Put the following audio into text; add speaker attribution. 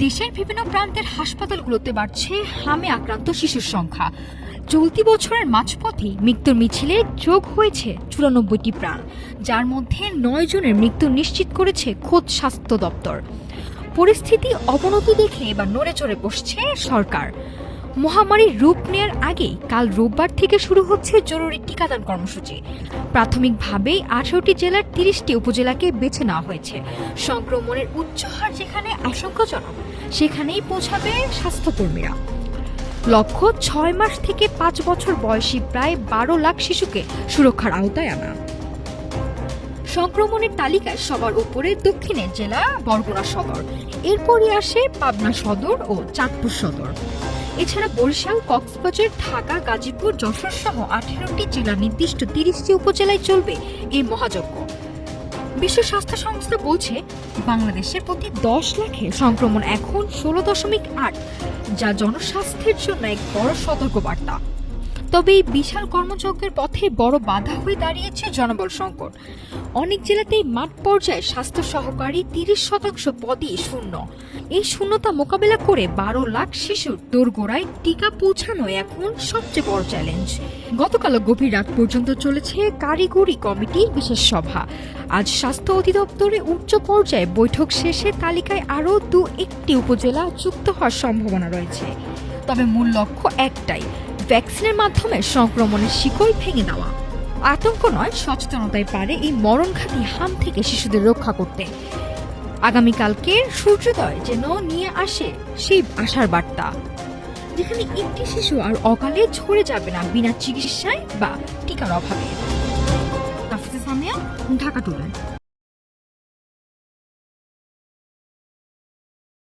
Speaker 1: দেশের বিভিন্ন প্রান্তের হাসপাতালগুলোতে বাড়ছে হামে আক্রান্ত শিশুর সংখ্যা। চলতি বছরের মাঝপথে মৃত্যুর মিছিলে যোগ হয়েছে ৯৪টি প্রাণ, যার মধ্যে ৯ জনের মৃত্যু নিশ্চিত করেছে খোদ স্বাস্থ্য দপ্তর। পরিস্থিতি অবনতি দেখে এবার নড়ে চড়ে বসছে সরকার। মহামারীর রূপ নেয়ার আগেই কাল রোববার থেকে শুরু হচ্ছে জরুরি টিকাদান কর্মসূচি। প্রাথমিকভাবেই ১৮টি জেলার ৩০টি উপজেলাকে বেছে নেওয়া হয়েছে। সংক্রমণের উচ্চ হার যেখানে আশঙ্কাজনক, সেখানেই পৌঁছাবে স্বাস্থ্যকর্মীরা। লক্ষ্য ৬ মাস থেকে ৫ বছর বয়সী প্রায় ১২ লাখ শিশুকে সুরক্ষার আওতায় আনা। সংক্রমণের তালিকায় সবার উপরে দক্ষিণের জেলা বরগুনা সদর, এরপরই আসে পাবনা সদর ও চাঁদপুর সদর। এছাড়া বরিশাল, কক্সবাজার, ঢাকা, গাজীপুর, যশোর সহ ১৮টি জেলার নির্দিষ্ট ৩০টি উপজেলায় চলবে এই মহাযজ্ঞ। বিশ্ব স্বাস্থ্য সংস্থা বলছে, বাংলাদেশের প্রতি ১০ লাখে সংক্রমণ এখন ১৬.৮, যা জনস্বাস্থ্যের জন্য এক বড় সতর্কবার্তা। তবে এই বিশাল কর্মযজ্ঞের পথে বড় বাধা হয়ে দাঁড়িয়েছে জনবল সংকট। অনেক জেলাতেই মাঠ পর্যায়ে স্বাস্থ্য সহকারী ৩০% পদই শূন্য। এই শূন্যতা মোকাবেলা করে ১২ লাখ শিশুর দোরগোড়ায় টিকা পৌঁছানো এখন সবচেয়ে বড় চ্যালেঞ্জ। গতকাল গভীর রাত পর্যন্ত চলেছে কারিগরি কমিটির বিশেষ সভা। আজ স্বাস্থ্য অধিদপ্তরে উচ্চ পর্যায়ে বৈঠক শেষে তালিকায় আরও ২-১টি উপজেলা যুক্ত হওয়ার সম্ভাবনা রয়েছে। তবে মূল লক্ষ্য একটাই, ভ্যাকসিনের মাধ্যমে সংক্রমণের শিকড় ভেঙে দেওয়া। আতঙ্ক নয়, সচেতনতায় পারে এই মরণঘাতী হাম থেকে শিশুদের রক্ষা করতে। আগামীকালকের সূর্যোদয় যেন নিয়ে আসে সেই আশার বার্তা, যেখানে একটি শিশু আর অকালে ঝরে যাবে না বিনা চিকিৎসায় বা টিকার অভাবে। ঢাকা টুডে।